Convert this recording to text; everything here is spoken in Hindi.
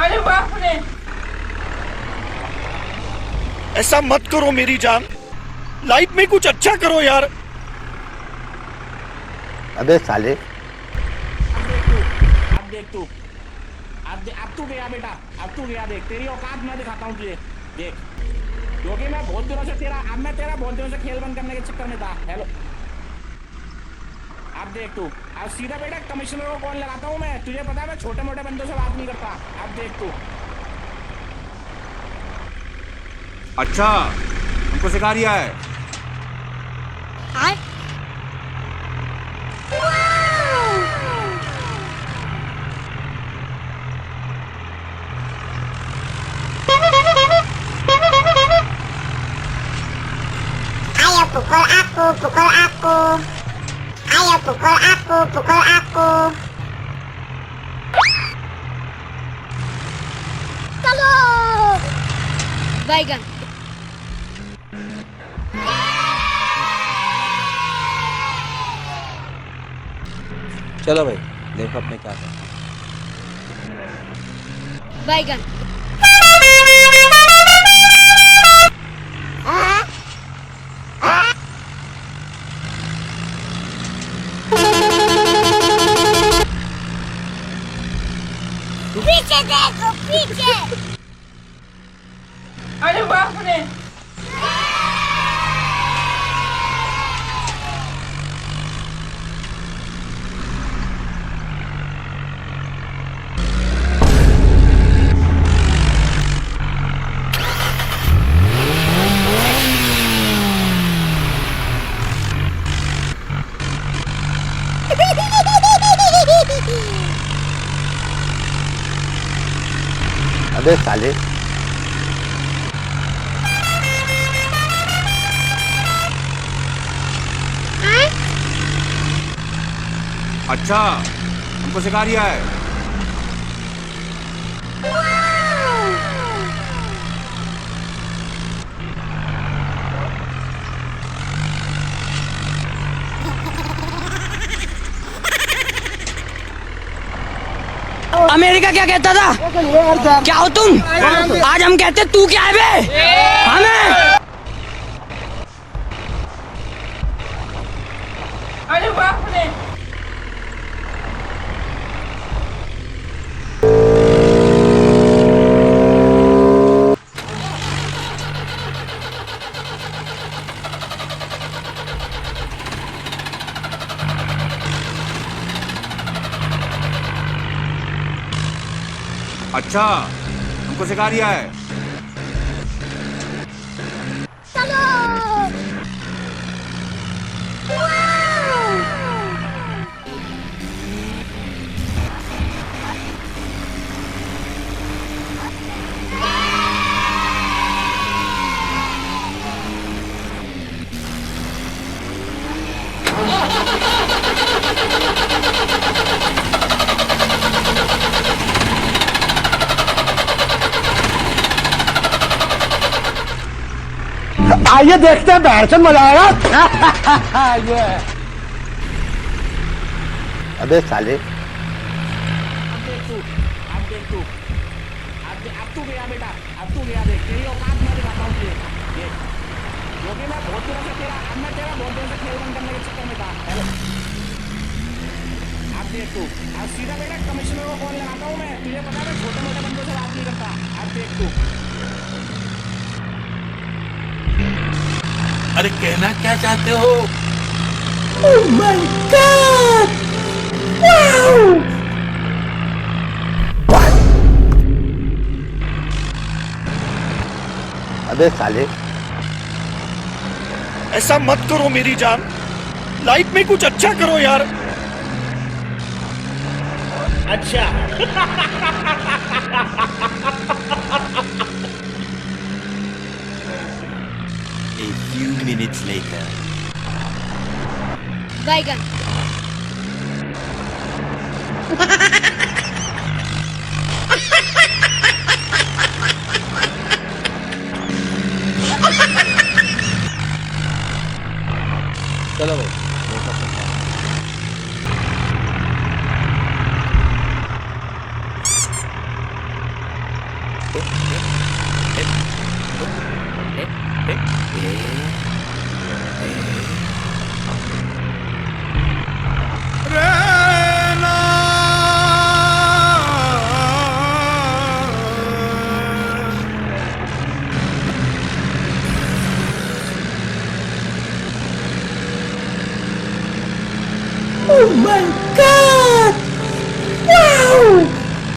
अरे बाप रे, ऐसा मत करो मेरी जान, लाइफ में कुछ अच्छा करो यार। अबे साले, अब देख तू, अब तू गया बेटा, अब तू गया। देख तेरी औकात मैं दिखाता हूँ तुझे। देख, क्योंकि मैं बहुत दिनों से तेरा बहुत दिनों से खेल बंद करने के चक्कर में था। हेलो, अब देख तू, अब सीधा बेटा कमिश्नर को कॉल लगाता हूँ मैं। तुझे पता है मैं छोटे मोटे बंदों से बात नहीं करता। अब देख तू। अच्छा, हमको सिखा रिया है। Pukul aku. Ayo pukul aku. Tolong. Baygan. चलो भाई देखो अपने क्या कर। Baygan. पीछे देखो, पीछे। अरे बाप रे, अबे साले, अच्छा, हमको सिखा रिया है। अमेरिका क्या कहता था? क्या हो तुम? आज हम कहते तू क्या है बे? हमें अरे बाप रे, अच्छा, हमको सिखा रिया है। आइए देखते हैं बैठन मजा आएगा। अबे साले, अब देख तू, अब तू गया बेटा, अब तू गया। देख तेरी औकात मैं दिखाता हूँ तुझे। देख, क्योंकि मैं बहुत दिनों से तेरा बहुत दिनों से खेल बंद करने के चक्कर में था। हेलो, अब देख तू, अब सीधा बेटा कमिश्नर को कॉल लगाता हूँ मैं। तुझे पता है मैं छोटे मोटे बंदों से बात नहीं करता। अब देख तू। अरे कहना क्या चाहते हो? Oh my God! Wow! अबे साले, ऐसा मत करो मेरी जान, लाइफ में कुछ अच्छा करो यार। अच्छा। A few minutes later. Baygan. चलो भाई देखो अपने क्या कर। Oh my